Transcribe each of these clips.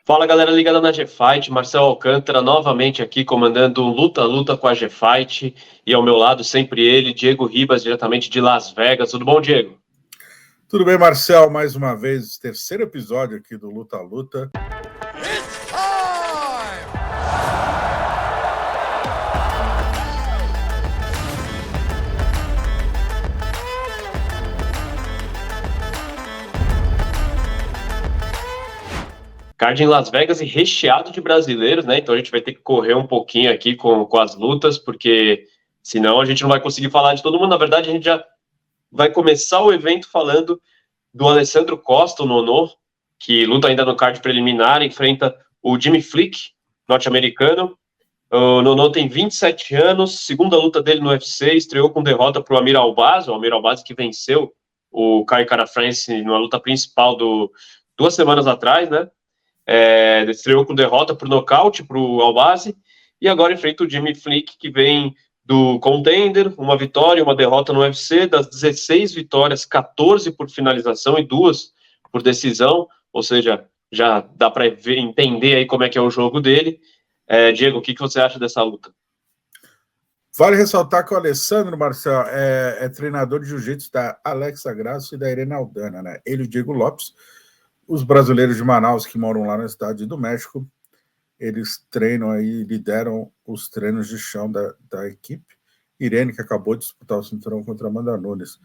Fala galera ligada na G-Fight, Marcel Alcântara novamente aqui comandando Luta com a G-Fight e ao meu lado sempre ele, Diego Ribas, diretamente de Las Vegas. Tudo bom, Diego? Tudo bem, Marcel? Mais uma vez, terceiro episódio aqui do Luta. It's time! Card em Las Vegas e recheado de brasileiros, né? Então a gente vai ter que correr um pouquinho aqui com as lutas, porque senão a gente não vai conseguir falar de todo mundo. Na verdade, a gente já vai começar o evento falando do Alessandro Costa, o Nonô, que luta ainda no card preliminar, enfrenta o Jimmy Flick, norte-americano. O Nonô tem 27 anos, segunda luta dele no UFC, estreou com derrota para o Amir Albazi, que venceu o Kai Kara-France na luta principal 2 semanas atrás, né? Estreou com derrota por nocaute para o Albazi, e agora enfrenta o Jimmy Flick, que vem do Contender, uma vitória, uma derrota no UFC. Das 16 vitórias, 14 por finalização e 2 por decisão, ou seja, já dá para entender aí como é que é o jogo dele. Diego, o que você acha dessa luta? Vale ressaltar que o Alessandro, Marcel, é treinador de jiu-jitsu da Alexa Grasso e da Irene Aldana, né? Ele e o Diego Lopes, os brasileiros de Manaus que moram lá na cidade do México, eles treinam aí, lideram os treinos de chão da equipe. Irene, que acabou de disputar o cinturão contra a Amanda Nunes.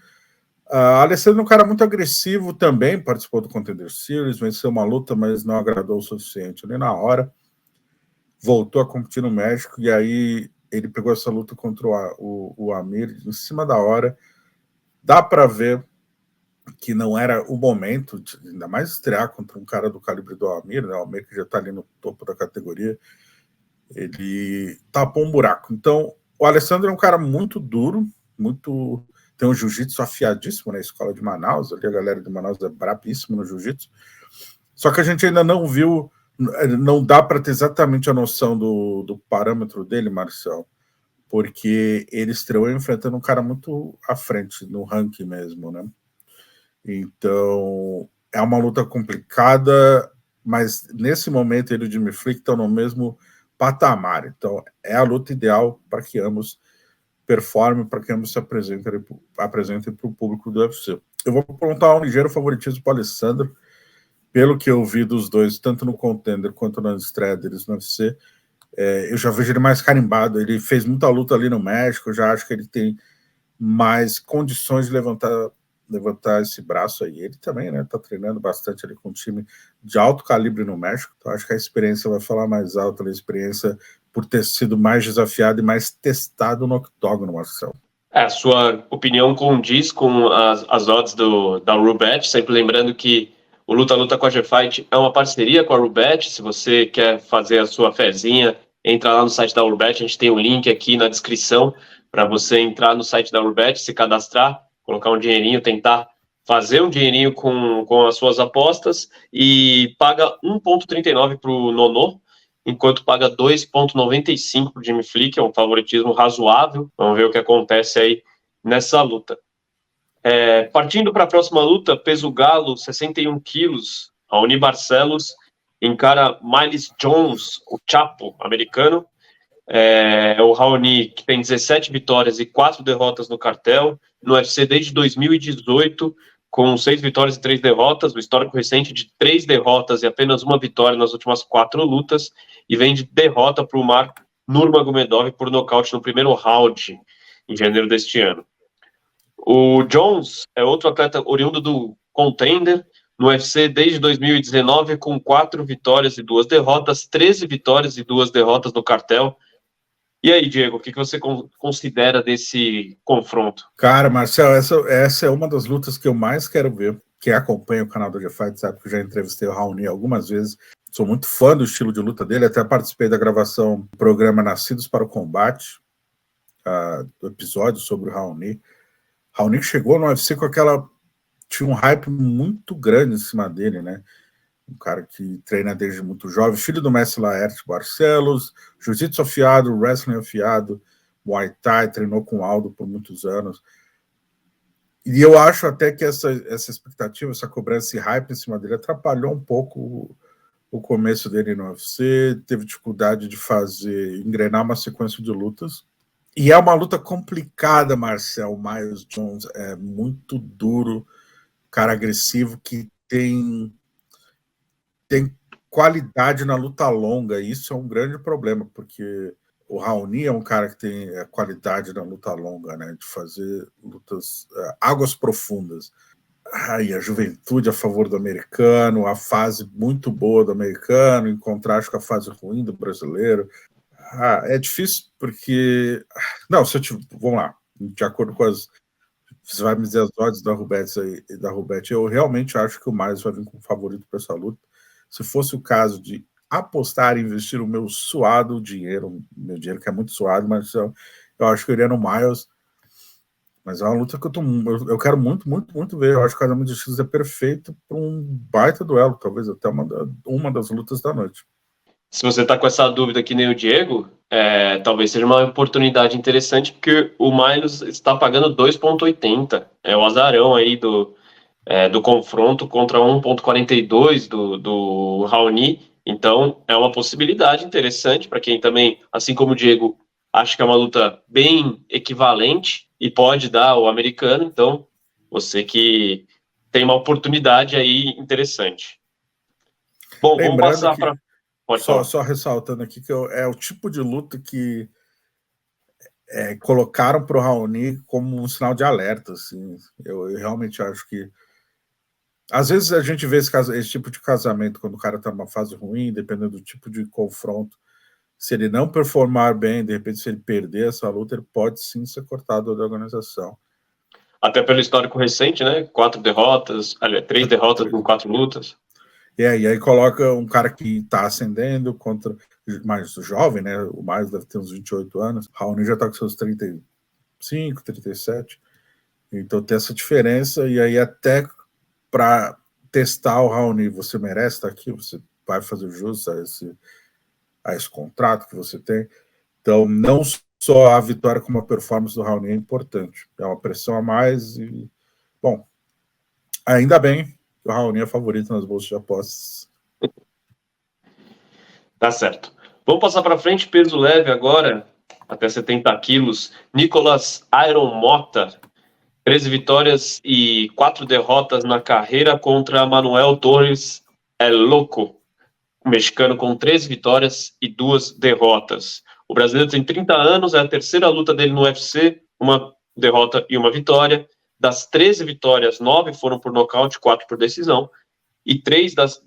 Alessandro é um cara muito agressivo também, participou do Contender Series, venceu uma luta, mas não agradou o suficiente ali na hora. Voltou a competir no México, e aí ele pegou essa luta contra o Amir em cima da hora. Dá para ver que não era o momento, ainda mais estrear contra um cara do calibre do Amir, né? O Amir que já está ali no topo da categoria, ele tapou um buraco. Então, o Alessandro é um cara muito duro, tem um jiu-jitsu afiadíssimo na escola de Manaus, ali a galera de Manaus é brabíssima no jiu-jitsu, só que a gente ainda não viu, não dá para ter exatamente a noção do parâmetro dele, Marcel, porque ele estreou enfrentando um cara muito à frente no ranking mesmo, né? Então, é uma luta complicada, mas nesse momento ele e o Jimmy Flick estão no mesmo patamar. Então, é a luta ideal para que ambos performem, para que ambos se apresentem para o público do UFC. Eu vou apontar um ligeiro favoritismo para o Alessandro, pelo que eu vi dos dois, tanto no Contender quanto na estreia deles no UFC. Eu já vejo ele mais carimbado, ele fez muita luta ali no México, eu já acho que ele tem mais condições de levantar esse braço aí. Ele também, né, tá treinando bastante ali com um time de alto calibre no México, então acho que a experiência vai falar mais alto, a experiência por ter sido mais desafiado e mais testado no octógono, Marcelo. A sua opinião condiz com as odds da Rubet, sempre lembrando que o Luta com a G-Fight é uma parceria com a Rubet. Se você quer fazer a sua fezinha, entra lá no site da Rubet, a gente tem um link aqui na descrição para você entrar no site da Rubet, se cadastrar, colocar um dinheirinho, tentar fazer um dinheirinho com as suas apostas, e paga 1,39 para o Nonô, enquanto paga 2,95 para o Jimmy Flick. É um favoritismo razoável. Vamos ver o que acontece aí nessa luta. Partindo para a próxima luta, peso galo, 61 quilos, Raoni Barcelos encara Miles Jones, o Chapo americano. O Raoni, que tem 17 vitórias e 4 derrotas no cartel, no UFC desde 2018, com 6 vitórias e 3 derrotas, o histórico recente de 3 derrotas e apenas 1 vitória nas últimas 4 lutas, e vem de derrota para o Umar Nurmagomedov por nocaute no primeiro round, em janeiro deste ano. O Jones é outro atleta oriundo do Contender, no UFC desde 2019, com 4 vitórias e 2 derrotas, 13 vitórias e 2 derrotas no cartel. E aí, Diego, o que você considera desse confronto? Cara, Marcelo, essa é uma das lutas que eu mais quero ver. Quem acompanha o canal do G-Fight sabe que eu já entrevistei o Raoni algumas vezes. Sou muito fã do estilo de luta dele, até participei da gravação do programa Nascidos para o Combate, do episódio sobre o Raoni. Raoni chegou no UFC com tinha um hype muito grande em cima dele, né? Um cara que treina desde muito jovem, filho do mestre Laerte Barcelos, jiu-jitsu afiado, wrestling afiado, Muay Thai, treinou com o Aldo por muitos anos. E eu acho até que essa expectativa, essa cobrança, esse hype em cima dele atrapalhou um pouco o começo dele no UFC, teve dificuldade de engrenar uma sequência de lutas. E é uma luta complicada, Marcel. O Miles Jones é muito duro, cara agressivo, que tem qualidade na luta longa. Isso é um grande problema, porque o Raoni é um cara que tem qualidade na luta longa, né? De fazer lutas, águas profundas. E a juventude a favor do americano, a fase muito boa do americano, em contraste com a fase ruim do brasileiro. É difícil porque... Não, vamos lá, de acordo com as... Você vai me dizer as odds da Rubete, eu realmente acho que o Miles vai vir como favorito para essa luta. Se fosse o caso de apostar e investir o meu suado dinheiro, meu dinheiro que é muito suado, mas eu acho que eu iria no Miles. Mas é uma luta que eu quero muito, muito, muito ver. Eu acho que o Casamento de Estilos é perfeito para um baita duelo, talvez até uma das lutas da noite. Se você está com essa dúvida que nem o Diego, talvez seja uma oportunidade interessante, porque o Miles está pagando 2,80. É o azarão aí do confronto contra 1,42 do Raoni. Então, é uma possibilidade interessante para quem também, assim como o Diego, acha que é uma luta bem equivalente e pode dar ao americano. Então, você que tem uma oportunidade aí interessante. Bom, lembrando, vamos passar para... Só ressaltando aqui que é o tipo de luta que colocaram para o Raoni como um sinal de alerta. Assim. Eu realmente acho que às vezes a gente vê esse tipo de casamento quando o cara está numa fase ruim, dependendo do tipo de confronto. Se ele não performar bem, de repente, se ele perder essa luta, ele pode sim ser cortado da organização. Até pelo histórico recente, né? 4 derrotas, 3 derrotas em 4 lutas. E aí coloca um cara que está ascendendo contra mais jovem, né? O mais deve ter uns 28 anos. O Raoni já está com seus 35, 37. Então tem essa diferença. E aí até para testar o Raoni, você merece estar aqui? Você vai fazer jus a esse contrato que você tem? Então não só a vitória como a performance do Raoni é importante. É uma pressão a mais e... Bom, ainda bem o Raoni é favorito nas bolsas de apostas. Tá certo. Vamos passar para frente, peso leve agora, até 70 quilos. Nicolas Iron Mota, 13 vitórias e 4 derrotas na carreira contra Manuel Torres El Loco, o mexicano com 13 vitórias e 2 derrotas. O brasileiro tem 30 anos, é a terceira luta dele no UFC, uma derrota e uma vitória. Das 13 vitórias, 9 foram por nocaute, 4 por decisão. E 3 das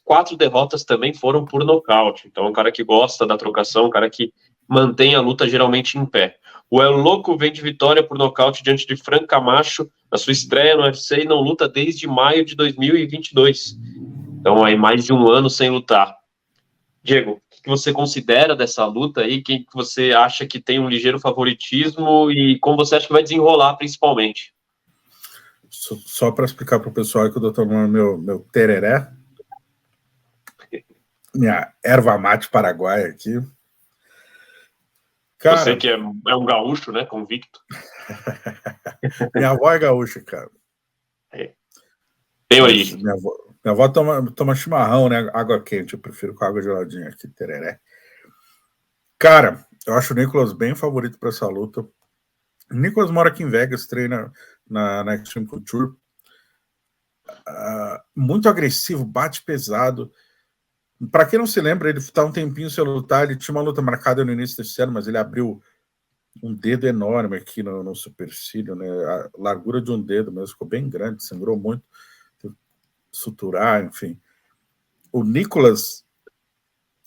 4 derrotas também foram por nocaute. Então, é um cara que gosta da trocação, um cara que mantém a luta geralmente em pé. O El Loco vem de vitória por nocaute diante de Frank Camacho, na sua estreia no UFC, e não luta desde maio de 2022. Então, aí mais de um ano sem lutar. Diego, o que você considera dessa luta aí? Quem que você acha que tem um ligeiro favoritismo e como você acha que vai desenrolar, principalmente? Só para explicar para o pessoal que eu estou tomando meu tereré, minha erva mate paraguaia aqui. Cara, você que é um gaúcho, né? Convicto. Minha avó é gaúcha, cara. Tem origem. Minha avó toma chimarrão, né? Água quente, eu prefiro com água geladinha aqui, tereré. Cara, eu acho o Nicolas bem favorito para essa luta. O Nicolas mora aqui em Vegas, treina na Extreme Couture. Muito agressivo, bate pesado. Para quem não se lembra, ele está um tempinho sem lutar. Ele tinha uma luta marcada no início desse ano, mas ele abriu um dedo enorme aqui no supercílio, né? A largura de um dedo mesmo, ficou bem grande, sangrou muito. Suturar, enfim. O Nicolas,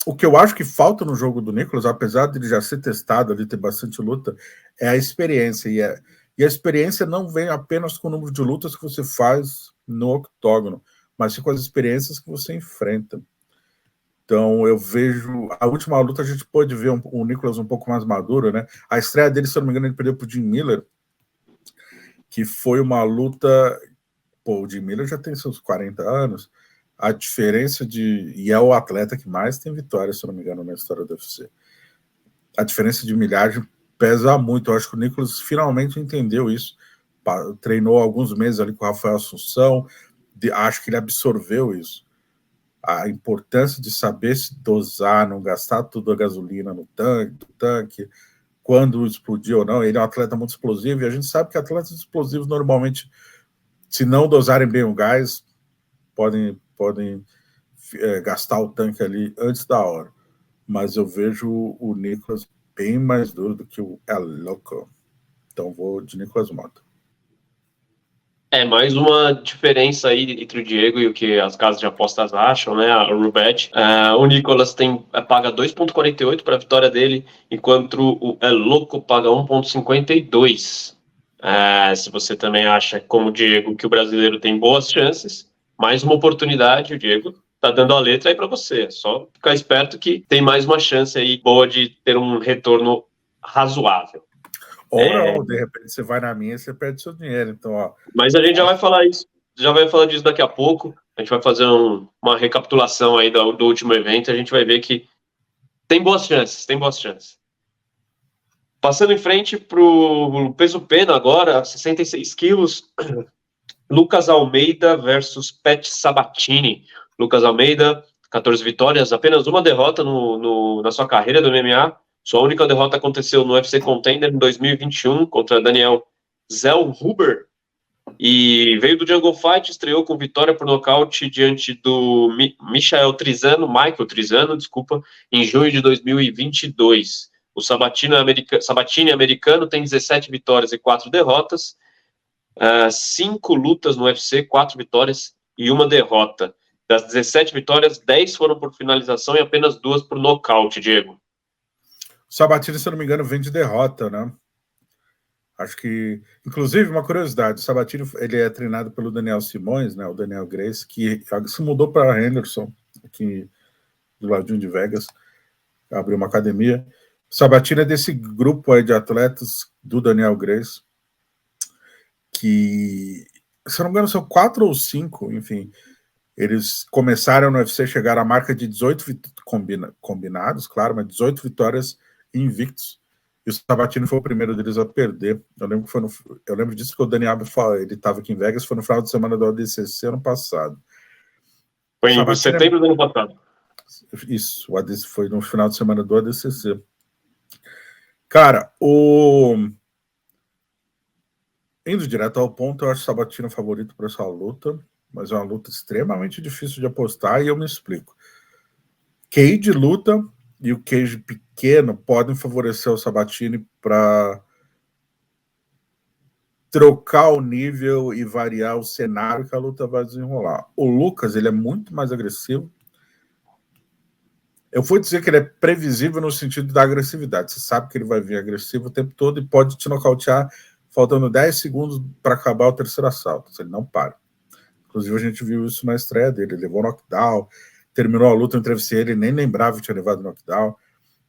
o que eu acho que falta no jogo do Nicolas, apesar de ele já ser testado ali, ter bastante luta, é a experiência. E a experiência não vem apenas com o número de lutas que você faz no octógono, mas sim com as experiências que você enfrenta. Então, eu vejo... A última luta a gente pôde ver o Nicolas um pouco mais maduro, né? A estreia dele, se eu não me engano, ele perdeu para o Jim Miller, que foi uma luta... Pô, o Jim Miller já tem seus 40 anos. A diferença e é o atleta que mais tem vitórias, se eu não me engano, na história do UFC. A diferença de milhagem pesa muito. Eu acho que o Nicolas finalmente entendeu isso. Treinou alguns meses ali com o Rafael Assunção. Acho que ele absorveu isso. a importância de saber se dosar, não gastar tudo a gasolina no tanque, quando explodir ou não. Ele é um atleta muito explosivo, e a gente sabe que atletas explosivos normalmente, se não dosarem bem o gás, podem gastar o tanque ali antes da hora. Mas eu vejo o Nicolas bem mais duro do que o El Loco. Então vou de Nicolas Mota. Mais uma diferença aí entre o Diego e o que as casas de apostas acham, né? A Rubet. O Nicolas paga 2,48 para a vitória dele, enquanto o El Loco paga 1,52. Se você também acha, como o Diego, que o brasileiro tem boas chances, mais uma oportunidade, o Diego tá dando a letra aí para você. É só ficar esperto que tem mais uma chance aí boa de ter um retorno razoável. Ou não, de repente você vai na minha e você perde seu dinheiro. Então, ó. Mas a gente já vai falar disso daqui a pouco. A gente vai fazer uma recapitulação aí do último evento. A gente vai ver que tem boas chances. Passando em frente pro peso pena agora, 66 quilos, Lucas Almeida versus Pat Sabatini. Lucas Almeida, 14 vitórias, apenas uma derrota na sua carreira do MMA. Sua única derrota aconteceu no UFC Contender em 2021 contra Daniel Zellhuber, e veio do Jungle Fight, estreou com vitória por nocaute diante do Michael Trizano, em junho de 2022. O Sabatini americano tem 17 vitórias e 4 derrotas, 5 lutas no UFC, 4 vitórias e 1 derrota. Das 17 vitórias, 10 foram por finalização e apenas 2 por nocaute, Diego. O Sabatini, se eu não me engano, vem de derrota, né? Acho que, inclusive, uma curiosidade, o Sabatini, ele é treinado pelo Daniel Simões, né, o Daniel Grace, que se mudou para Henderson, aqui do ladinho de Vegas, abriu uma academia. O Sabatini é desse grupo aí de atletas do Daniel Grace, que, se eu não me engano, são 4 ou 5, enfim. Eles começaram no UFC, chegaram à marca de 18 combinados, claro, mas 18 vitórias invictos. E o Sabatini foi o primeiro deles a perder. Eu lembro disso que o Dani Abel, ele estava aqui em Vegas, foi no final de semana do ADCC ano passado. Foi em setembro do ano passado. Isso, foi no final de semana do ADCC. Cara, indo direto ao ponto, eu acho o Sabatini favorito para essa luta, mas é uma luta extremamente difícil de apostar, e eu me explico. Cage de luta e o cage pequeno podem favorecer o Sabatini para trocar o nível e variar o cenário que a luta vai desenrolar. O Lucas, ele é muito mais agressivo. Eu vou dizer que ele é previsível no sentido da agressividade. Você sabe que ele vai vir agressivo o tempo todo e pode te nocautear faltando 10 segundos para acabar o terceiro assalto, se ele não para. Inclusive, a gente viu isso na estreia dele. Ele levou knockdown, terminou a luta, eu entrevistei ele, nem lembrava que tinha levado knockdown.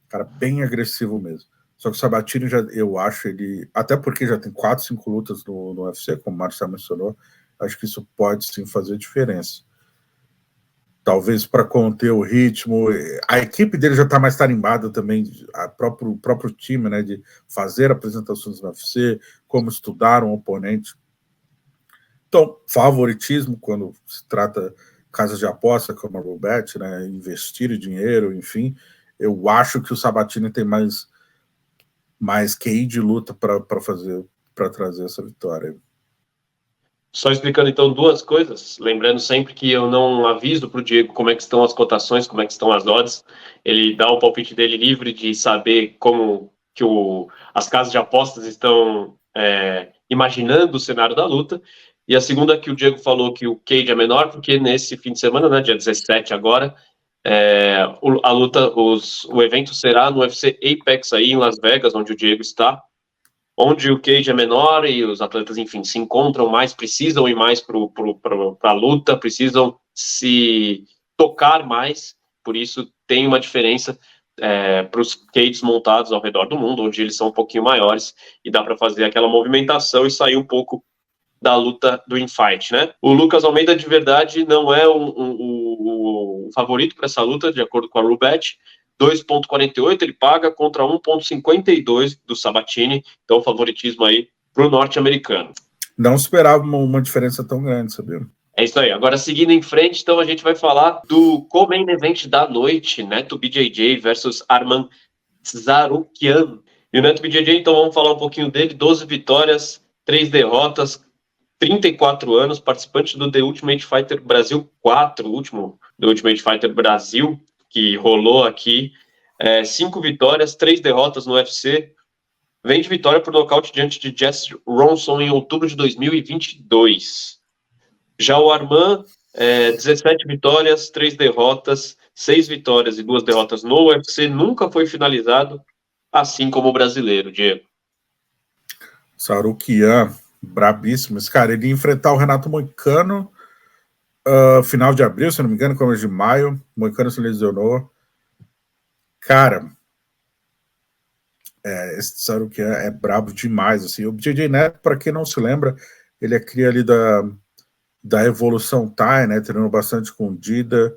Cara, bem agressivo mesmo. Só que o Sabatini, eu acho ele... Até porque já tem 4, 5 lutas no UFC, como o Marcelo mencionou, acho que isso pode sim fazer diferença. Talvez para conter o ritmo. A equipe dele já está mais tarimbada também, o próprio time, né, de fazer apresentações no UFC, como estudar um oponente. Então, favoritismo, quando se trata casas de aposta, como a Rubet, né, investir dinheiro, enfim, eu acho que o Sabatini tem mais QI de luta para trazer essa vitória. Só explicando então 2 coisas, lembrando sempre que eu não aviso para o Diego como é que estão as cotações, como é que estão as odds. Ele dá o palpite dele livre de saber como que as casas de apostas estão imaginando o cenário da luta. E a segunda é que o Diego falou que o cage é menor, porque nesse fim de semana, né, dia 17 agora, o evento será no UFC Apex aí em Las Vegas, onde o Diego está, onde o cage é menor e os atletas, enfim, se encontram mais, precisam ir mais para a luta, precisam se tocar mais, por isso tem uma diferença para os cages montados ao redor do mundo, onde eles são um pouquinho maiores e dá para fazer aquela movimentação e sair um pouco da luta do infight, né? O Lucas Almeida, de verdade, não é o favorito para essa luta, de acordo com a Rubet. 2,48 ele paga contra 1,52 do Sabatini, então favoritismo aí para o norte-americano. Não esperava uma diferença tão grande, sabia? É isso aí. Agora, seguindo em frente, então a gente vai falar do co-main event da noite, Neto BJJ versus Arman Tsarukyan. E o Neto BJJ, então vamos falar um pouquinho dele. 12 vitórias, 3 derrotas, 34 anos, participante do The Ultimate Fighter Brasil 4, o último The Ultimate Fighter Brasil, que rolou aqui. 5 vitórias, 3 derrotas no UFC. Vem de vitória por nocaute diante de Jesse Ronson em outubro de 2022. Já o Arman, 17 vitórias, 3 derrotas, 6 vitórias e 2 derrotas no UFC, nunca foi finalizado, assim como o brasileiro, Diego. Tsarukyan, brabíssimo. Esse cara, ele ia enfrentar o Renato Moicano final de abril, se não me engano, começo de maio. Moicano se lesionou. Cara, esse Tsarukyan é brabo demais. Assim. O BJJ Neto, para quem não se lembra, ele é cria ali da Evolução Thai, né? Treinou bastante com o Dida.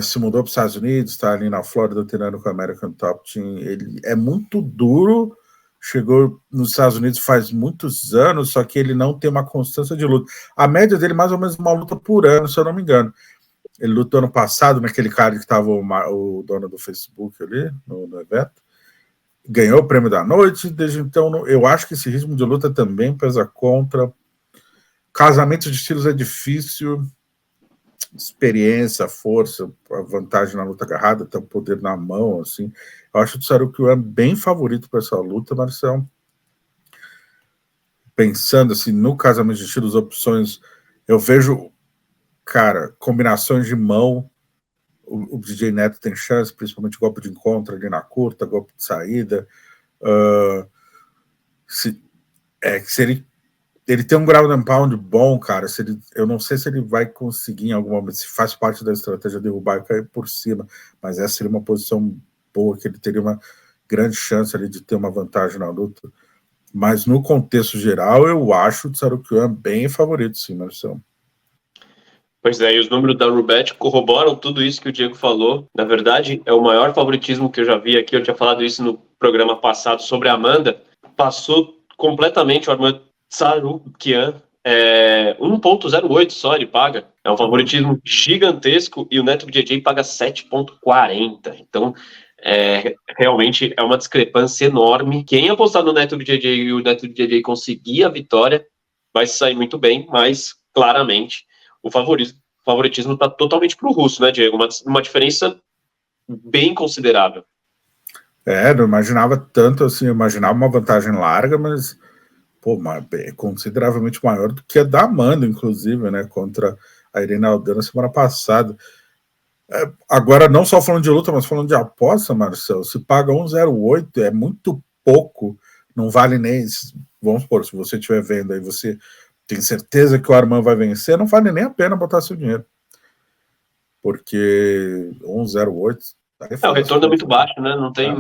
Se mudou para os Estados Unidos, está ali na Flórida treinando com o American Top Team. Ele é muito duro, chegou nos Estados Unidos faz muitos anos, só que ele não tem uma constância de luta. A média dele é mais ou menos uma luta por ano, se eu não me engano. Ele lutou ano passado naquele cara que estava o dono do Facebook ali, no evento. Ganhou o prêmio da noite, desde então eu acho que esse ritmo de luta também pesa contra. Casamento de estilos é difícil. Experiência, força, a vantagem na luta agarrada, tem o poder na mão, assim. Eu acho que o Tsarukyan é bem favorito para essa luta, Marcelo. Pensando assim, no casamento de estilos, opções, eu vejo, cara, combinações de mão. O DJ Neto tem chance, principalmente golpe de encontro ali na curta, golpe de saída. Se ele tem um ground and pound bom, cara. Eu não sei se ele vai conseguir em algum momento, se faz parte da estratégia derrubar e cair por cima, mas essa seria uma posição boa, que ele teria uma grande chance ali de ter uma vantagem na luta. Mas no contexto geral, eu acho o Tsarukyan bem favorito, sim, Marcelo. Pois é, e os números da Rubet corroboram tudo isso que o Diego falou. Na verdade, é o maior favoritismo que eu já vi aqui. Eu tinha falado isso no programa passado sobre a Amanda. Passou completamente o Arman Tsarukyan, 1.08 só ele paga. É um favoritismo gigantesco e o Neto BJJ paga 7.40. Então, realmente é uma discrepância enorme. Quem apostar no Neto BJJ e o Neto BJJ conseguir a vitória vai sair muito bem, mas claramente o favoritismo está totalmente para o russo, né, Diego? Uma diferença bem considerável. Não imaginava tanto assim, eu imaginava uma vantagem larga, mas consideravelmente maior do que a da Amanda, inclusive, né, contra a Irene Aldana semana passada. Agora, não só falando de luta, mas falando de aposta, Marcelo, se paga 1,08, é muito pouco, não vale nem, vamos supor, se você estiver vendo aí, você tem certeza que o Arman vai vencer, não vale nem a pena botar seu dinheiro. Porque 1,08... O retorno é muito baixo, né? Não tem...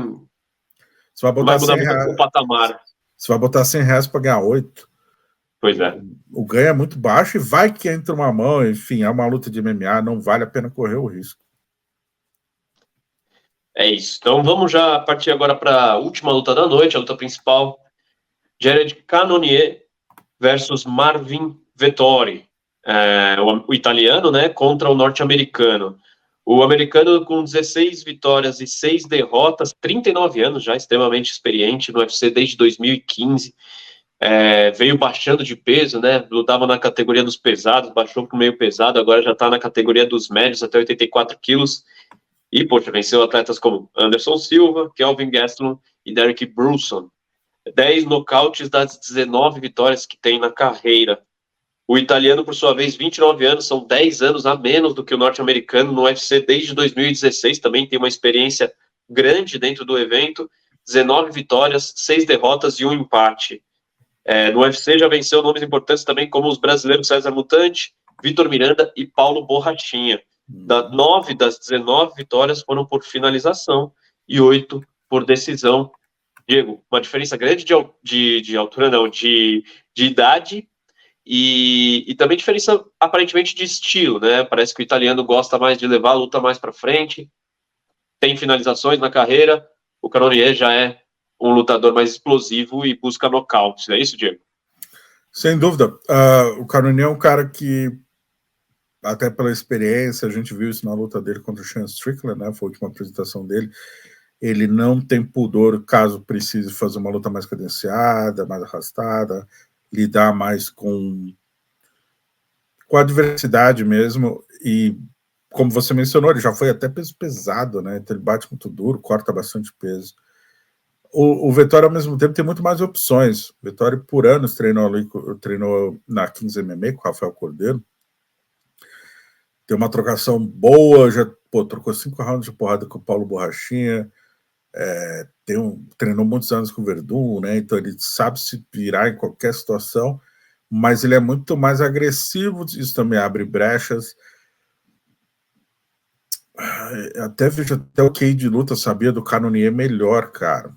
Você vai botar mudar muito o patamar. Você vai botar R$100 para ganhar 8. Pois é. O ganho é muito baixo e vai que entra uma mão, enfim, é uma luta de MMA, não vale a pena correr o risco. É isso. Então vamos já partir agora para a última luta da noite, a luta principal. Jared Cannonier versus Marvin Vettori. O italiano, né, contra o norte-americano. O americano com 16 vitórias e 6 derrotas, 39 anos já, extremamente experiente no UFC desde 2015. Veio baixando de peso, né? Lutava na categoria dos pesados, baixou para o meio pesado, agora já está na categoria dos médios, até 84 quilos. E, venceu atletas como Anderson Silva, Kelvin Gastelum e Derek Brunson. 10 nocautes das 19 vitórias que tem na carreira. O italiano, por sua vez, 29 anos, são 10 anos a menos do que o norte-americano no UFC desde 2016, também tem uma experiência grande dentro do evento, 19 vitórias, 6 derrotas e 1 empate. No UFC já venceu nomes importantes também, como os brasileiros César Mutante, Vitor Miranda e Paulo Borrachinha. 9 das 19 vitórias foram por finalização e 8 por decisão. Diego, uma diferença grande de altura, não, de idade e também diferença aparentemente de estilo, né? Parece que o italiano gosta mais de levar a luta mais para frente, tem finalizações na carreira. O Cannonier já é um lutador mais explosivo e busca nocautes, é isso, Diego? Sem dúvida. O Cannonier é um cara que, até pela experiência, a gente viu isso na luta dele contra o Sean Strickland, né? Foi a última apresentação dele. Ele não tem pudor, caso precise fazer uma luta mais cadenciada, mais arrastada, lidar mais com a adversidade mesmo. E, como você mencionou, ele já foi até peso pesado, né? Então ele bate muito duro, corta bastante peso. O Vettori, ao mesmo tempo, tem muito mais opções. O Vettori, por anos, treinou na Kings MMA com o Rafael Cordeiro. Tem uma trocação boa, já trocou 5 rounds de porrada com o Paulo Borrachinha. Treinou muitos anos com o Verdun, né? Então ele sabe se virar em qualquer situação, mas ele é muito mais agressivo. Isso também abre brechas. Até vejo até o Cage de luta sabia do Cannonier melhor, cara.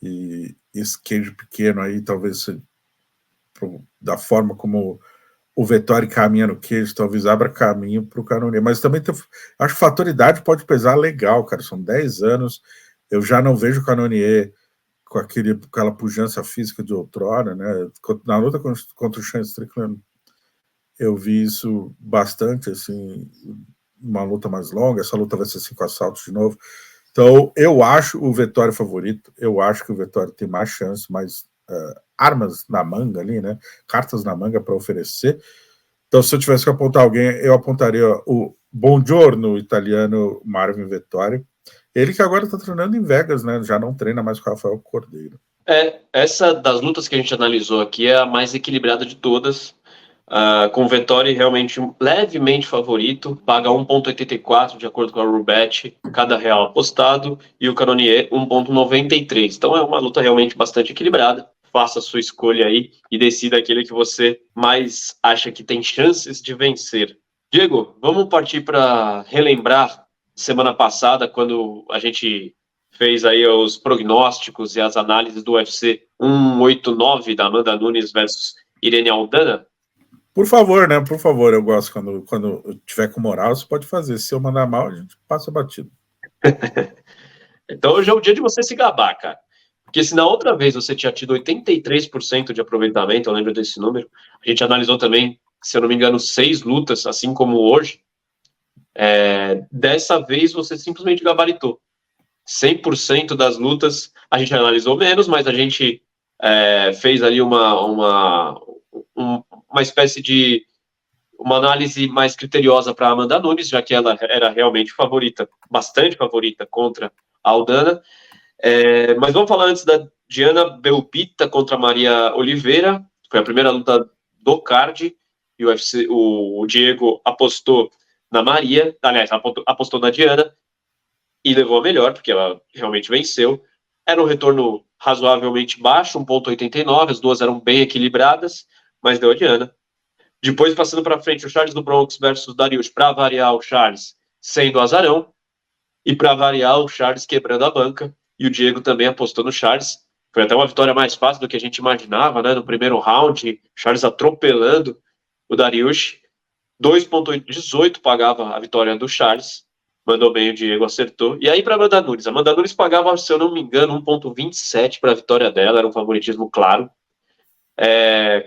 E esse Cage pequeno aí, talvez da forma como o Vettori caminha no Cage, talvez abra caminho para o Cannonier. Mas também acho que fator idade pode pesar legal, cara. São 10 anos. Eu já não vejo o Cannonier com aquela pujança física de outrora, né? Na luta contra o Sean Strickland, eu vi isso bastante, assim, uma luta mais longa. Essa luta vai ser 5 assaltos de novo. Então, eu acho o Vettori favorito. Eu acho que o Vettori tem mais chance, mais armas na manga ali, né? Cartas na manga para oferecer. Então, se eu tivesse que apontar alguém, eu apontaria o Buongiorno italiano Marvin Vettori. Ele que agora está treinando em Vegas, né? Já não treina mais com o Rafael Cordeiro. Essa das lutas que a gente analisou aqui é a mais equilibrada de todas. Com o Vettori realmente levemente favorito, paga 1,84 de acordo com a Rubet, cada real apostado, e o Cannonier 1,93. Então é uma luta realmente bastante equilibrada. Faça a sua escolha aí e decida aquele que você mais acha que tem chances de vencer. Diego, vamos partir para relembrar semana passada, quando a gente fez aí os prognósticos e as análises do UFC 189 da Amanda Nunes versus Irene Aldana. Por favor, né? Por favor, eu gosto quando eu tiver com moral, você pode fazer. Se eu mandar mal, a gente passa batido. Então hoje é o dia de você se gabar, cara. Porque se na outra vez você tinha tido 83% de aproveitamento, eu lembro desse número, a gente analisou também, se eu não me engano, 6 lutas, assim como hoje. Dessa vez você simplesmente gabaritou. 100% das lutas, a gente analisou menos, mas a gente fez ali uma espécie de uma análise mais criteriosa para Amanda Nunes, já que ela era realmente favorita, bastante favorita contra a Aldana. Mas vamos falar antes da Diana Belpita contra Maria Oliveira. Foi a primeira luta do card, e o Diego apostou na Maria, aliás, apostou na Diana, e levou a melhor, porque ela realmente venceu. Era um retorno razoavelmente baixo, 1,89, as duas eram bem equilibradas, mas deu a Diana. Depois, passando para frente, o Charles do Bronx versus Darius, para variar o Charles sendo azarão, e para variar o Charles quebrando a banca, e o Diego também apostou no Charles. Foi até uma vitória mais fácil do que a gente imaginava, né? No primeiro round, Charles atropelando o Darius. 2,18 pagava a vitória do Charles. Mandou bem, o Diego acertou. E aí para Amanda Nunes. A Amanda Nunes pagava, se eu não me engano, 1,27 para a vitória dela. Era um favoritismo claro.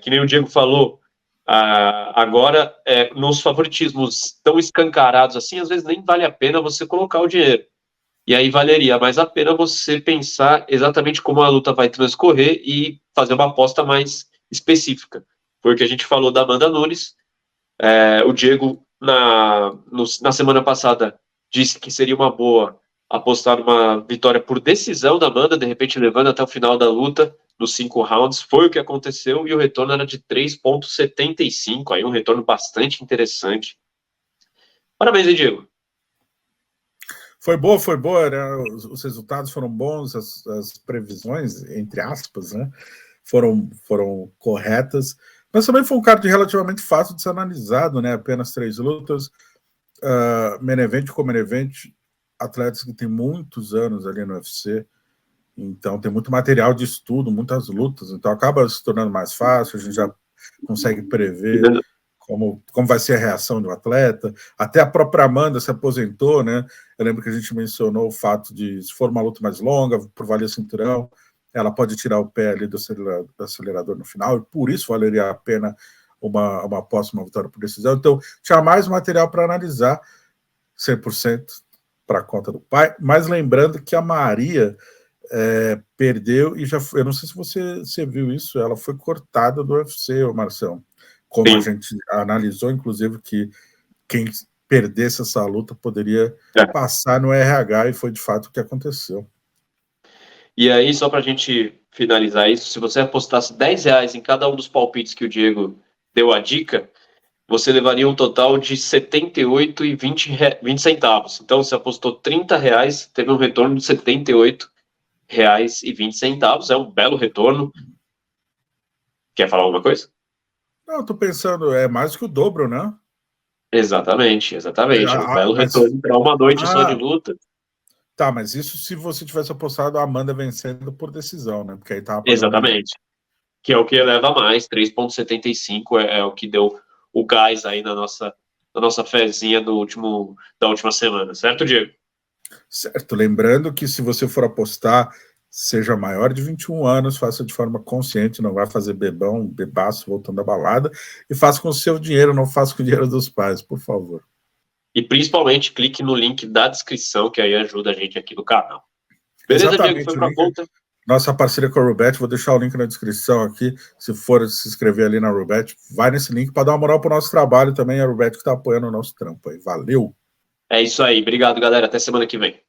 Que nem o Diego falou, agora, nos favoritismos tão escancarados assim, às vezes nem vale a pena você colocar o dinheiro. E aí valeria mais a pena você pensar exatamente como a luta vai transcorrer e fazer uma aposta mais específica. Porque a gente falou da Amanda Nunes, o Diego, na semana passada, disse que seria uma boa apostar numa vitória por decisão da Amanda, de repente levando até o final da luta, nos 5 rounds. Foi o que aconteceu, e o retorno era de 3,75, aí um retorno bastante interessante. Parabéns, hein, Diego? Foi boa, né? Os resultados foram bons, as previsões, entre aspas, né? Foram corretas, mas também foi um card relativamente fácil de ser analisado, né? Apenas 3 lutas, main event com main event, atletas que têm muitos anos ali no UFC, então tem muito material de estudo, muitas lutas, então acaba se tornando mais fácil, a gente já consegue prever como vai ser a reação do atleta. Até a própria Amanda se aposentou, né? Eu lembro que a gente mencionou o fato de, se for uma luta mais longa, por valer cinturão, ela pode tirar o pé ali do acelerador no final, e por isso valeria a pena uma aposta, uma vitória por decisão. Então, tinha mais material para analisar, 100% para a conta do pai, mas lembrando que a Maria perdeu e já foi, eu não sei se você viu isso, ela foi cortada do UFC, Marcelo, como Sim. a gente analisou, inclusive, que quem perdesse essa luta poderia passar no RH, e foi de fato o que aconteceu. E aí, só para a gente finalizar isso, se você apostasse R$10 em cada um dos palpites que o Diego deu a dica, você levaria um total de R$ 78,20 centavos. Então, você apostou R$30, teve um retorno de R$ 78,20. É um belo retorno. Quer falar alguma coisa? Não, estou pensando, é mais que o dobro, né? Exatamente. É um belo retorno para uma noite só de luta. Tá, mas isso se você tivesse apostado a Amanda vencendo por decisão, né? Porque aí tava Exatamente. Que é o que eleva mais, 3,75 é o que deu o gás aí na nossa fezinha da última semana, certo, Diego? Certo, lembrando que se você for apostar, seja maior de 21 anos, faça de forma consciente, não vai fazer bebaço voltando da balada, e faça com o seu dinheiro, não faça com o dinheiro dos pais, por favor. E principalmente clique no link da descrição, que aí ajuda a gente aqui no canal. Beleza, exatamente, Diego? Foi pra conta? Nossa parceria com a Roulette, vou deixar o link na descrição aqui. Se for se inscrever ali na Roulette, vai nesse link para dar uma moral para o nosso trabalho também. A Roulette que está apoiando o nosso trampo aí. Valeu! É isso aí. Obrigado, galera. Até semana que vem.